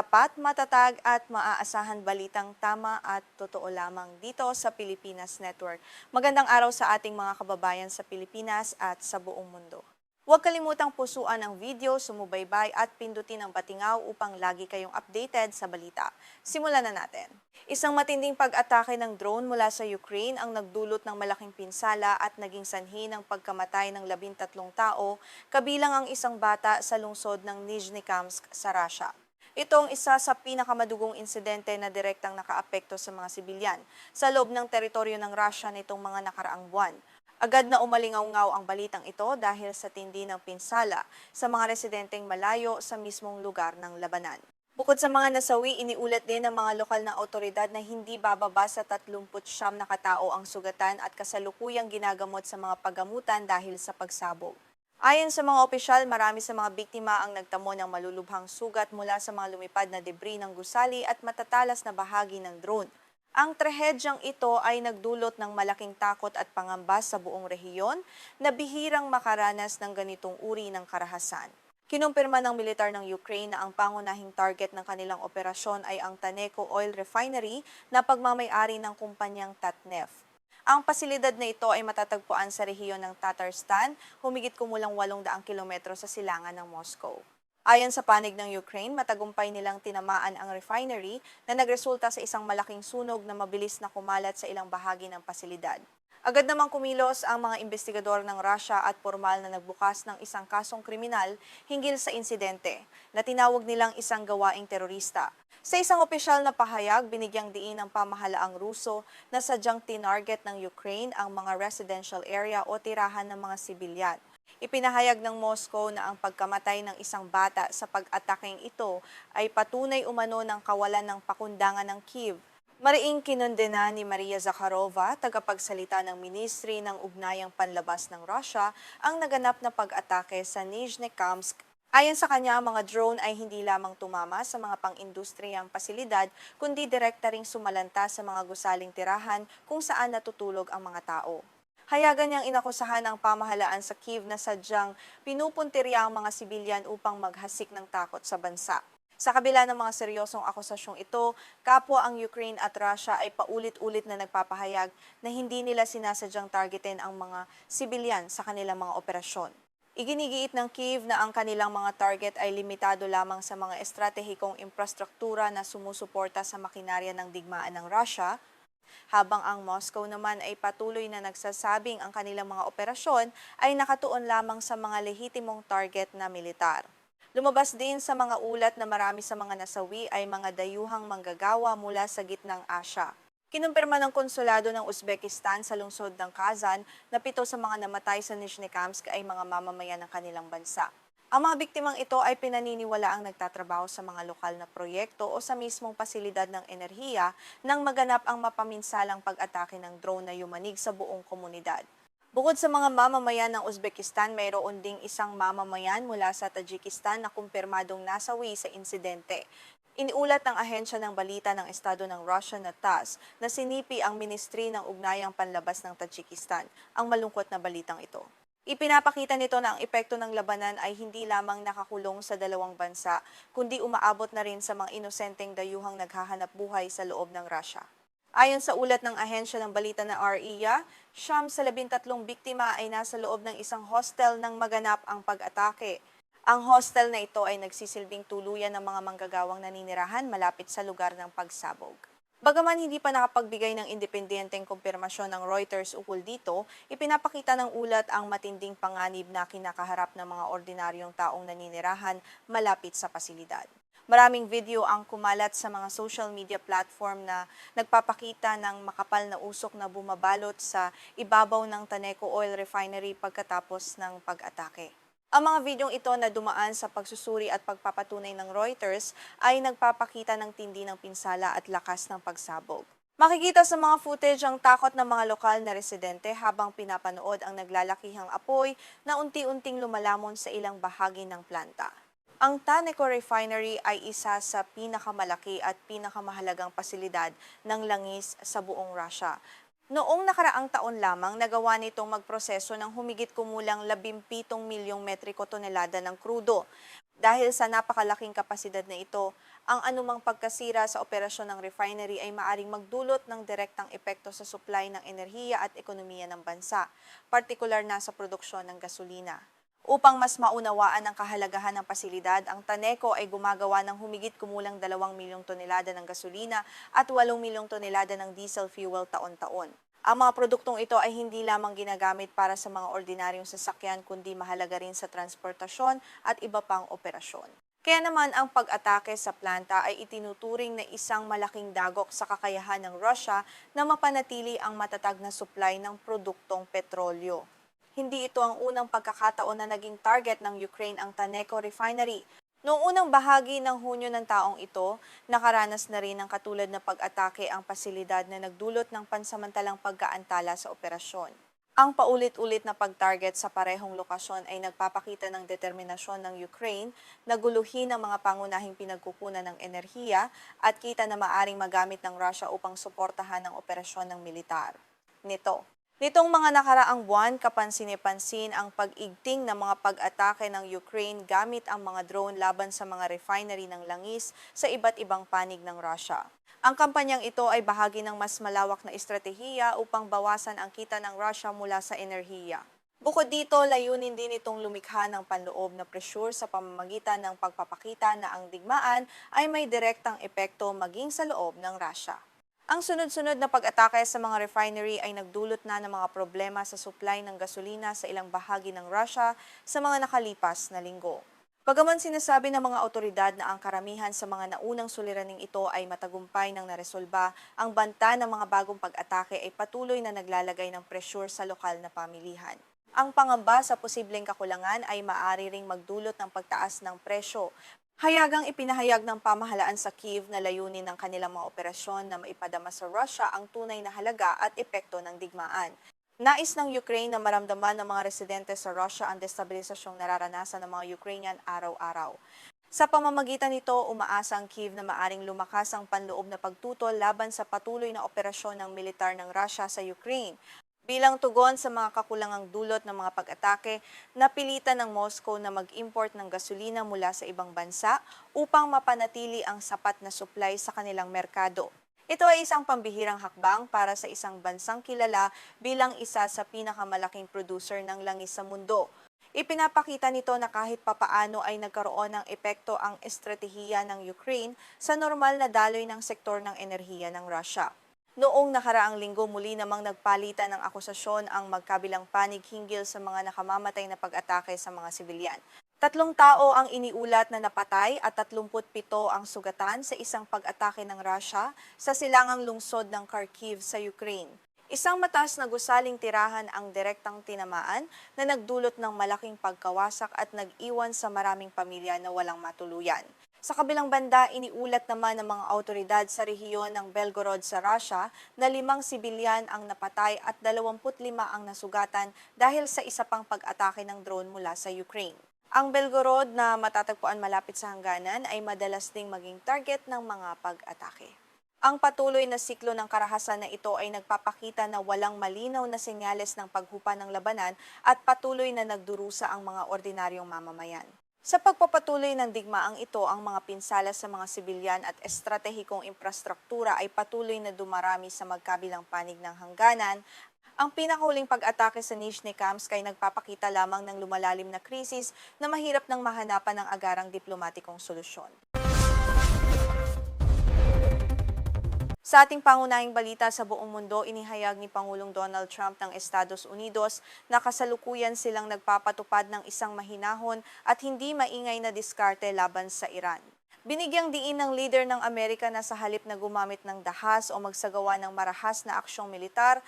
Tapat, matatag at maaasahan balitang tama at totoo lamang dito sa Pilipinas Network. Magandang araw sa ating mga kababayan sa Pilipinas at sa buong mundo. Huwag kalimutang pusuan ang video, sumubaybay at pindutin ang patingaw upang lagi kayong updated sa balita. Simulan na natin. Isang matinding pag-atake ng drone mula sa Ukraine ang nagdulot ng malaking pinsala at naging sanhi ng pagkamatay ng 13 tao, kabilang ang isang bata sa lungsod ng Nizhnekamsk sa Russia. Ito ang isa sa pinakamadugong insidente na direktang nakaapekto sa mga sibilyan sa loob ng teritoryo ng Russia nitong mga nakaraang buwan. Agad na umalingaw-ngaw ang balitang ito dahil sa tindi ng pinsala sa mga residenteng malayo sa mismong lugar ng labanan. Bukod sa mga nasawi, iniulat din ng mga lokal na otoridad na hindi bababa sa 39 na katao ang sugatan at kasalukuyang ginagamot sa mga paggamutan dahil sa pagsabog. Ayon sa mga opisyal, marami sa mga biktima ang nagtamo ng malulubhang sugat mula sa mga lumipad na debris ng gusali at matatalas na bahagi ng drone. Ang trahedyang ito ay nagdulot ng malaking takot at pangamba sa buong rehiyon na bihirang makaranas ng ganitong uri ng karahasan. Kinumpirma ng militar ng Ukraine na ang pangunahing target ng kanilang operasyon ay ang Taneco Oil Refinery na pagmamay-ari ng kumpanyang Tatneft. Ang pasilidad na ito ay matatagpuan sa rehiyon ng Tatarstan, humigit kumulang 800 kilometro sa silangan ng Moscow. Ayon sa panig ng Ukraine, matagumpay nilang tinamaan ang refinery na nagresulta sa isang malaking sunog na mabilis na kumalat sa ilang bahagi ng pasilidad. Agad namang kumilos ang mga investigador ng Russia at formal na nagbukas ng isang kasong kriminal hinggil sa insidente na tinawag nilang isang gawaing terorista. Sa isang opisyal na pahayag, binigyang diin ng pamahalaang Ruso na sadyang tinarget ng Ukraine ang mga residential area o tirahan ng mga sibilyan. Ipinahayag ng Moscow na ang pagkamatay ng isang bata sa pag-atakeng ito ay patunay umano ng kawalan ng pakundangan ng Kyiv. Mariing kinondena ni Maria Zakharova, tagapagsalita ng Ministry ng Ugnayang Panlabas ng Russia, ang naganap na pag-atake sa Nizhnekamsk. Ayon sa kanya, ang mga drone ay hindi lamang tumama sa mga pang-industriyang pasilidad, kundi direkta ring sumalanta sa mga gusaling tirahan kung saan natutulog ang mga tao. Hayagan niyang inakusahan ang pamahalaan sa Kyiv na sadyang pinupuntirya ang mga sibilyan upang maghasik ng takot sa bansa. Sa kabila ng mga seryosong akusasyong ito, kapwa ang Ukraine at Russia ay paulit-ulit na nagpapahayag na hindi nila sinasadyang targetin ang mga sibilyan sa kanilang mga operasyon. Iginigiit ng Kyiv na ang kanilang mga target ay limitado lamang sa mga estratehikong infrastruktura na sumusuporta sa makinarya ng digmaan ng Russia, habang ang Moscow naman ay patuloy na nagsasabing ang kanilang mga operasyon ay nakatuon lamang sa mga lehitimong target na militar. Lumabas din sa mga ulat na marami sa mga nasawi ay mga dayuhang manggagawa mula sa gitnang Asya. Kinumpirma ng konsulado ng Uzbekistan sa lungsod ng Kazan na 7 sa mga namatay sa Nizhnekamsk ay mga mamamayan ng kanilang bansa. Ang mga biktimang ito ay pinaniniwalaang nagtatrabaho sa mga lokal na proyekto o sa mismong pasilidad ng enerhiya nang maganap ang mapaminsalang pag-atake ng drone na yumanig sa buong komunidad. Bukod sa mga mamamayan ng Uzbekistan, mayroon ding isang mamamayan mula sa Tajikistan na kumpirmadong nasawi sa insidente. Iniulat ng ahensya ng balita ng estado ng Russia na TASS na sinipi ang Ministry ng Ugnayang Panlabas ng Tajikistan ang malungkot na balitang ito. Ipinapakita nito na ang epekto ng labanan ay hindi lamang nakakulong sa dalawang bansa, kundi umaabot na rin sa mga inosenteng dayuhang naghahanap buhay sa loob ng Russia. Ayon sa ulat ng ahensya ng balita na RIA, 9 sa 13 biktima ay nasa loob ng isang hostel nang maganap ang pag-atake. Ang hostel na ito ay nagsisilbing tuluyan ng mga manggagawang naninirahan malapit sa lugar ng pagsabog. Bagaman hindi pa nakapagbigay ng independenteng kumpirmasyon ng Reuters ukol dito, ipinapakita ng ulat ang matinding panganib na kinakaharap ng mga ordinaryong taong naninirahan malapit sa pasilidad. Maraming video ang kumalat sa mga social media platform na nagpapakita ng makapal na usok na bumabalot sa ibabaw ng Taneco Oil Refinery pagkatapos ng pag-atake. Ang mga videong ito na dumaan sa pagsusuri at pagpapatunay ng Reuters ay nagpapakita ng tindi ng pinsala at lakas ng pagsabog. Makikita sa mga footage ang takot ng mga lokal na residente habang pinapanood ang naglalakihang apoy na unti-unting lumalamon sa ilang bahagi ng planta. Ang Taneco Refinery ay isa sa pinakamalaki at pinakamahalagang pasilidad ng langis sa buong Russia. Noong nakaraang taon lamang, nagawa nitong magproseso ng humigit kumulang 17 milyong metriko tonelada ng krudo. Dahil sa napakalaking kapasidad na ito, Ang anumang pagkasira sa operasyon ng refinery ay maaring magdulot ng direktang epekto sa supply ng enerhiya at ekonomiya ng bansa, partikular na sa produksyon ng gasolina. Upang mas maunawaan ang kahalagahan ng pasilidad, ang Taneco ay gumagawa ng humigit kumulang 2 milyong tonelada ng gasolina at 8 milyong tonelada ng diesel fuel taon-taon. Ang mga produktong ito ay hindi lamang ginagamit para sa mga ordinaryong sasakyan kundi mahalaga rin sa transportasyon at iba pang operasyon. Kaya naman ang pag-atake sa planta ay itinuturing na isang malaking dagok sa kakayahan ng Russia na mapanatili ang matatag na supply ng produktong petrolyo. Hindi ito ang unang pagkakataon na naging target ng Ukraine ang Taneco Refinery. Noong unang bahagi ng Hunyo ng taong ito, nakaranas na rin ng katulad na pag-atake ang pasilidad na nagdulot ng pansamantalang pagkaantala sa operasyon. Ang paulit-ulit na pag-target sa parehong lokasyon ay nagpapakita ng determinasyon ng Ukraine na guluhin ang mga pangunahing pinagkukunan ng enerhiya at kita na maaring magamit ng Russia upang suportahan ang operasyon ng militar Nitong mga nakaraang buwan, kapansin-pansin ang pag-igting ng mga pag-atake ng Ukraine gamit ang mga drone laban sa mga refinery ng langis sa iba't ibang panig ng Russia. Ang kampanyang ito ay bahagi ng mas malawak na estratehiya upang bawasan ang kita ng Russia mula sa enerhiya. Bukod dito, layunin din itong lumikha ng panloob na presyur sa pamamagitan ng pagpapakita na ang digmaan ay may direktang epekto maging sa loob ng Russia. Ang sunod-sunod na pag-atake sa mga refinery ay nagdulot na ng mga problema sa supply ng gasolina sa ilang bahagi ng Russia sa mga nakalipas na linggo. Bagaman sinasabi ng mga otoridad na ang karamihan sa mga naunang suliraning ito ay matagumpay nang naresolba, ang banta ng mga bagong pag-atake ay patuloy na naglalagay ng presyur sa lokal na pamilihan. Ang pangamba sa posibleng kakulangan ay maaari ring magdulot ng pagtaas ng presyo. Hayagang ipinahayag ng pamahalaan sa Kyiv na layunin ng kanilang mga operasyon na maipadama sa Russia ang tunay na halaga at epekto ng digmaan. Nais ng Ukraine na maramdaman ng mga residente sa Russia ang destabilisasyong nararanasan ng mga Ukrainian araw-araw. Sa pamamagitan nito, umaasa ang Kyiv na maaring lumakas ang panloob na pagtutol laban sa patuloy na operasyon ng militar ng Russia sa Ukraine. Bilang tugon sa mga kakulangang dulot ng mga pag-atake, napilitan ng Moscow na mag-import ng gasolina mula sa ibang bansa upang mapanatili ang sapat na supply sa kanilang merkado. Ito ay isang pambihirang hakbang para sa isang bansang kilala bilang isa sa pinakamalaking producer ng langis sa mundo. Ipinapakita nito na kahit papaano ay nagkaroon ng epekto ang estratehiya ng Ukraine sa normal na daloy ng sektor ng enerhiya ng Russia. Noong nakaraang linggo muli namang nagpalitan ng akusasyon ang magkabilang panig hinggil sa mga nakamamatay na pag-atake sa mga sibilyan. 3 tao ang iniulat na napatay at 37 ang sugatan sa isang pag-atake ng Russia sa silangang lungsod ng Kharkiv sa Ukraine. Isang mataas na gusaling tirahan ang direktang tinamaan na nagdulot ng malaking pagkawasak at nag-iwan sa maraming pamilya na walang matuluyan. Sa kabilang banda, iniulat naman ng mga autoridad sa rehiyon ng Belgorod sa Russia na 5 sibilyan ang napatay at 25 ang nasugatan dahil sa isa pang pag-atake ng drone mula sa Ukraine. Ang Belgorod na matatagpuan malapit sa hangganan ay madalas ding maging target ng mga pag-atake. Ang patuloy na siklo ng karahasan na ito ay nagpapakita na walang malinaw na senyales ng paghupa ng labanan at patuloy na nagdurusa ang mga ordinaryong mamamayan. Sa pagpapatuloy ng digmaang ito, ang mga pinsala sa mga sibilyan at estratehikong infrastruktura ay patuloy na dumarami sa magkabilang panig ng hangganan. Ang pinakahuling pag-atake sa Nizhnekamsk ay nagpapakita lamang ng lumalalim na krisis na mahirap nang mahanapan ng agarang diplomatikong solusyon. Sa ating pangunahing balita sa buong mundo, inihayag ni Pangulong Donald Trump ng Estados Unidos na kasalukuyan silang nagpapatupad ng isang mahinahon at hindi maingay na diskarte laban sa Iran. Binigyang diin ng leader ng Amerika na sa halip na gumamit ng dahas o magsagawa ng marahas na aksyong militar,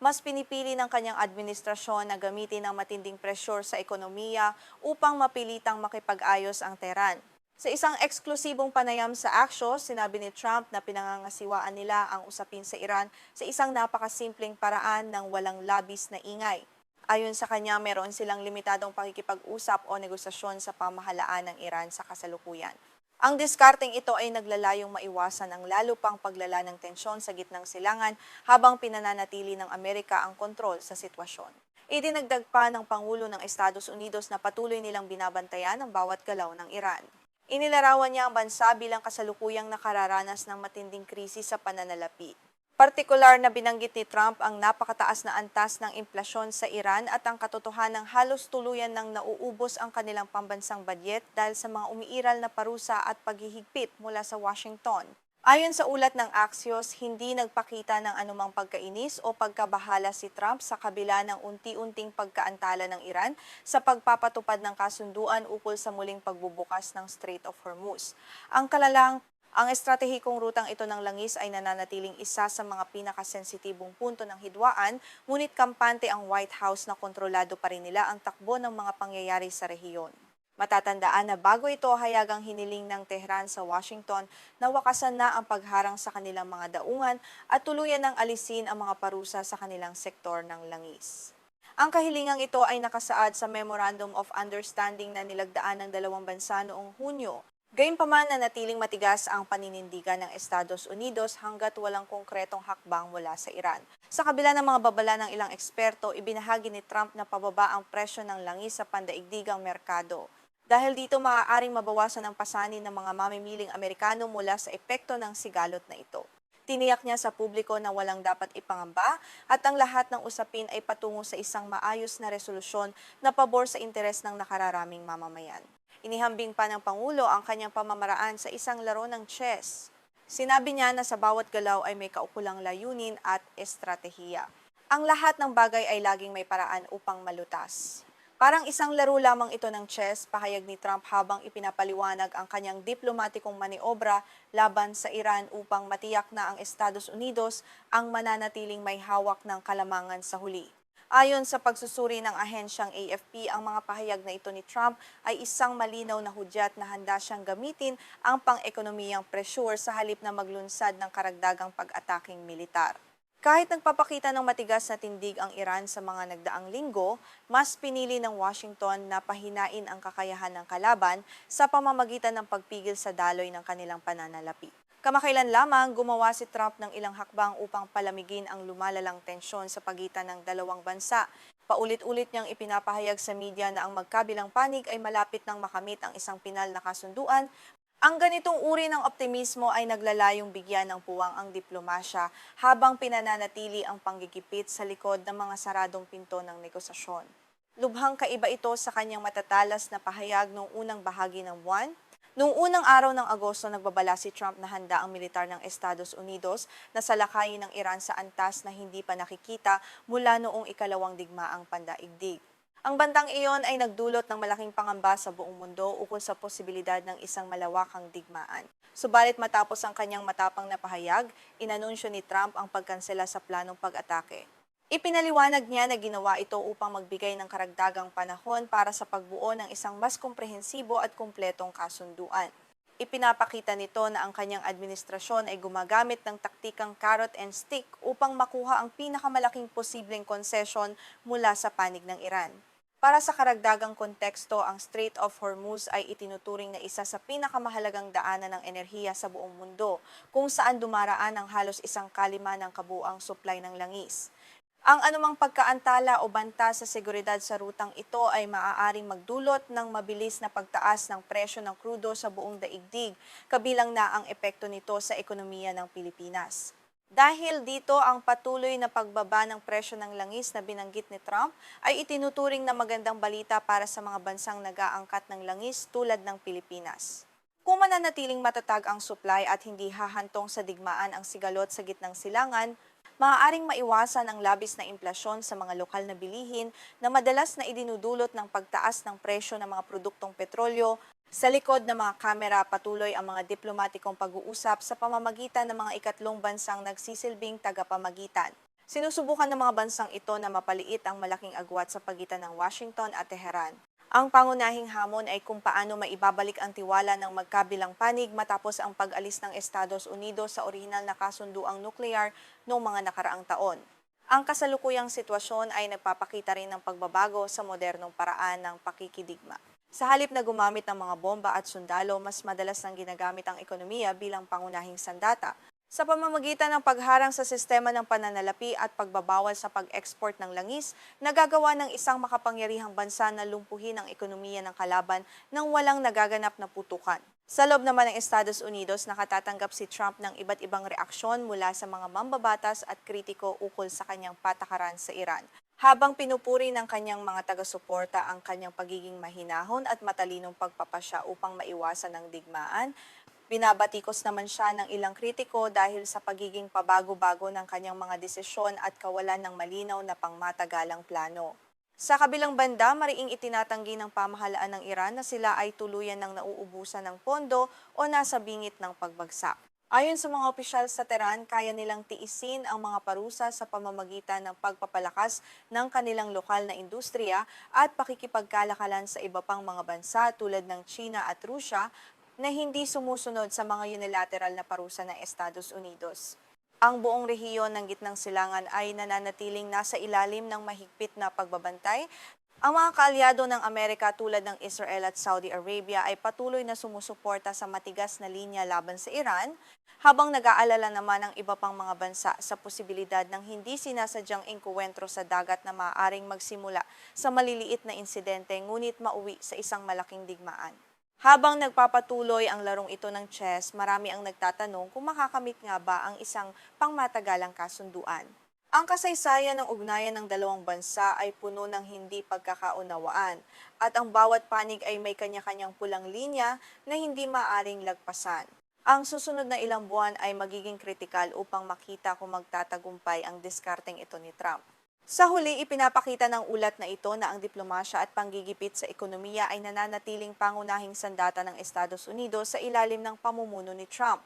mas pinipili ng kanyang administrasyon na gamitin ang matinding presyur sa ekonomiya upang mapilitang makipag-ayos ang Tehran. Sa isang eksklusibong panayam sa Axios, sinabi ni Trump na pinangangasiwaan nila ang usapin sa Iran sa isang napakasimpleng paraan ng walang labis na ingay. Ayon sa kanya, meron silang limitadong pakikipag-usap o negosasyon sa pamahalaan ng Iran sa kasalukuyan. Ang diskarteng ito ay naglalayong maiwasan ang lalo pang paglala ng tensyon sa gitnang silangan habang pinananatili ng Amerika ang kontrol sa sitwasyon. Idinagdag pa ng Pangulo ng Estados Unidos na patuloy nilang binabantayan ang bawat galaw ng Iran. Inilarawan niya ang bansa bilang kasalukuyang nakararanas ng matinding krisis sa pananalapi. Partikular na binanggit ni Trump ang napakataas na antas ng inflasyon sa Iran at ang katotohanang halos tuluyan ng nauubos ang kanilang pambansang badyet dahil sa mga umiiral na parusa at paghihigpit mula sa Washington. Ayon sa ulat ng Axios, hindi nagpakita ng anumang pagkainis o pagkabahala si Trump sa kabila ng unti-unting pagkaantala ng Iran sa pagpapatupad ng kasunduan ukol sa muling pagbubukas ng Strait of Hormuz. Ang estratehikong rutang ito ng langis ay nananatiling isa sa mga pinakasensitibong punto ng hidwaan, ngunit kampante ang White House na kontrolado pa rin nila ang takbo ng mga pangyayari sa rehiyon. Matatandaan na bago ito hayagang hiniling ng Tehran sa Washington na wakasan na ang pagharang sa kanilang mga daungan at tuluyan ng alisin ang mga parusa sa kanilang sektor ng langis. Ang kahilingang ito ay nakasaad sa Memorandum of Understanding na nilagdaan ng dalawang bansa noong Hunyo. Gayunpaman nanatiling matigas ang paninindigan ng Estados Unidos hanggat walang konkretong hakbang mula sa Iran. Sa kabila ng mga babala ng ilang eksperto, ibinahagi ni Trump na pababa ang presyo ng langis sa pandaigdigang merkado. Dahil dito maaaring mabawasan ang pasanin ng mga mamimiling Amerikano mula sa epekto ng sigalot na ito. Tiniyak niya sa publiko na walang dapat ipangamba at ang lahat ng usapin ay patungo sa isang maayos na resolusyon na pabor sa interes ng nakararaming mamamayan. Inihambing pa ng Pangulo ang kanyang pamamaraan sa isang laro ng chess. Sinabi niya na sa bawat galaw ay may kaukulang layunin at estratehiya. Ang lahat ng bagay ay laging may paraan upang malutas. Parang isang laro lamang ito ng chess, pahayag ni Trump habang ipinapaliwanag ang kanyang diplomatikong maniobra laban sa Iran upang matiyak na ang Estados Unidos ang mananatiling may hawak ng kalamangan sa huli. Ayon sa pagsusuri ng ahensyang AFP, ang mga pahayag na ito ni Trump ay isang malinaw na hudyat na handa siyang gamitin ang pang-ekonomiyang pressure sa halip na maglunsad ng karagdagang pag-ataking militar. Kahit nagpapakita ng matigas na tindig ang Iran sa mga nagdaang linggo, mas pinili ng Washington na pahinain ang kakayahan ng kalaban sa pamamagitan ng pagpigil sa daloy ng kanilang pananalapi. Kamakailan lamang gumawa si Trump ng ilang hakbang upang palamigin ang lumalalang tensyon sa pagitan ng dalawang bansa. Paulit-ulit niyang ipinapahayag sa media na ang magkabilang panig ay malapit nang makamit ang isang pinal na kasunduan. Ang ganitong uri ng optimismo ay naglalayong bigyan ng puwang ang diplomasya habang pinananatili ang panggigipit sa likod ng mga saradong pinto ng negosasyon. Lubhang kaiba ito sa kanyang matatalas na pahayag noong unang bahagi ng buwan. Noong unang araw ng Agosto, nagbabala si Trump na handa ang militar ng Estados Unidos na salakayin ng Iran sa antas na hindi pa nakikita mula noong ikalawang digmaang pandaigdig. Ang bantang iyon ay nagdulot ng malaking pangamba sa buong mundo ukol sa posibilidad ng isang malawakang digmaan. Subalit matapos ang kanyang matapang na pahayag, inanunsyo ni Trump ang pagkansela sa planong pag-atake. Ipinaliwanag niya na ginawa ito upang magbigay ng karagdagang panahon para sa pagbuo ng isang mas komprehensibo at kumpletong kasunduan. Ipinapakita nito na ang kanyang administrasyon ay gumagamit ng taktikang carrot and stick upang makuha ang pinakamalaking posibleng konsesyon mula sa panig ng Iran. Para sa karagdagang konteksto, ang Strait of Hormuz ay itinuturing na isa sa pinakamahalagang daanan ng enerhiya sa buong mundo, kung saan dumaraan ang halos 1/5 ng kabuuang supply ng langis. Ang anumang pagkaantala o banta sa seguridad sa rutang ito ay maaaring magdulot ng mabilis na pagtaas ng presyo ng krudo sa buong daigdig, kabilang na ang epekto nito sa ekonomiya ng Pilipinas. Dahil dito, ang patuloy na pagbaba ng presyo ng langis na binanggit ni Trump ay itinuturing na magandang balita para sa mga bansang nag-aangkat ng langis tulad ng Pilipinas. Kung mananatiling matatag ang supply at hindi hahantong sa digmaan ang sigalot sa gitnang silangan, maaaring maiwasan ang labis na inflasyon sa mga lokal na bilihin na madalas na idinudulot ng pagtaas ng presyo ng mga produktong petrolyo. Sa likod ng mga kamera, patuloy ang mga diplomatikong pag-uusap sa pamamagitan ng mga ikatlong bansang nagsisilbing tagapamagitan. Sinusubukan ng mga bansang ito na mapaliit ang malaking agwat sa pagitan ng Washington at Tehran. Ang pangunahing hamon ay kung paano maibabalik ang tiwala ng magkabilang panig matapos ang pag-alis ng Estados Unidos sa orihinal na kasunduang nuklear noong mga nakaraang taon. Ang kasalukuyang sitwasyon ay nagpapakita rin ng pagbabago sa modernong paraan ng pakikidigma. Sa halip na gumamit ng mga bomba at sundalo, mas madalas nang ginagamit ang ekonomiya bilang pangunahing sandata. Sa pamamagitan ng pagharang sa sistema ng pananalapi at pagbabawal sa pag-export ng langis, nagagawa ng isang makapangyarihang bansa na lumpuhin ang ekonomiya ng kalaban nang walang nagaganap na putukan. Sa loob naman ng Estados Unidos, nakatatanggap si Trump ng iba't ibang reaksyon mula sa mga mambabatas at kritiko ukol sa kanyang patakaran sa Iran. Habang pinupuri ng kanyang mga taga-suporta ang kanyang pagiging mahinahon at matalinong pagpapasya upang maiwasan ang digmaan, binabatikos naman siya ng ilang kritiko dahil sa pagiging pabago-bago ng kanyang mga desisyon at kawalan ng malinaw na pangmatagalang plano. Sa kabilang banda, mariing itinatanggi ng pamahalaan ng Iran na sila ay tuluyan ng nauubusan ng pondo o nasa bingit ng pagbagsak. Ayon sa mga opisyal sa Tehran, kaya nilang tiisin ang mga parusa sa pamamagitan ng pagpapalakas ng kanilang lokal na industriya at pakikipagkalakalan sa iba pang mga bansa tulad ng China at Rusya na hindi sumusunod sa mga unilateral na parusa ng Estados Unidos. Ang buong rehiyon ng Gitnang Silangan ay nananatiling nasa ilalim ng mahigpit na pagbabantay. Ang mga kaalyado ng Amerika tulad ng Israel at Saudi Arabia ay patuloy na sumusuporta sa matigas na linya laban sa Iran, habang nag-aalala naman ang iba pang mga bansa sa posibilidad ng hindi sinasadyang engkuwentro sa dagat na maaaring magsimula sa maliliit na insidente ngunit mauwi sa isang malaking digmaan. Habang nagpapatuloy ang larong ito ng chess, marami ang nagtatanong kung makakamit nga ba ang isang pangmatagalang kasunduan. Ang kasaysayan ng ugnayan ng dalawang bansa ay puno ng hindi pagkakaunawaan at ang bawat panig ay may kanya-kanyang pulang linya na hindi maaring lagpasan. Ang susunod na ilang buwan ay magiging kritikal upang makita kung magtatagumpay ang diskarteng ito ni Trump. Sa huli, ipinapakita ng ulat na ito na ang diplomasya at panggigipit sa ekonomiya ay nananatiling pangunahing sandata ng Estados Unidos sa ilalim ng pamumuno ni Trump.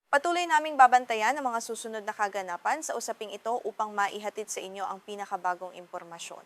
Patuloy naming babantayan ang mga susunod na kaganapan sa usaping ito upang maihatid sa inyo ang pinakabagong impormasyon.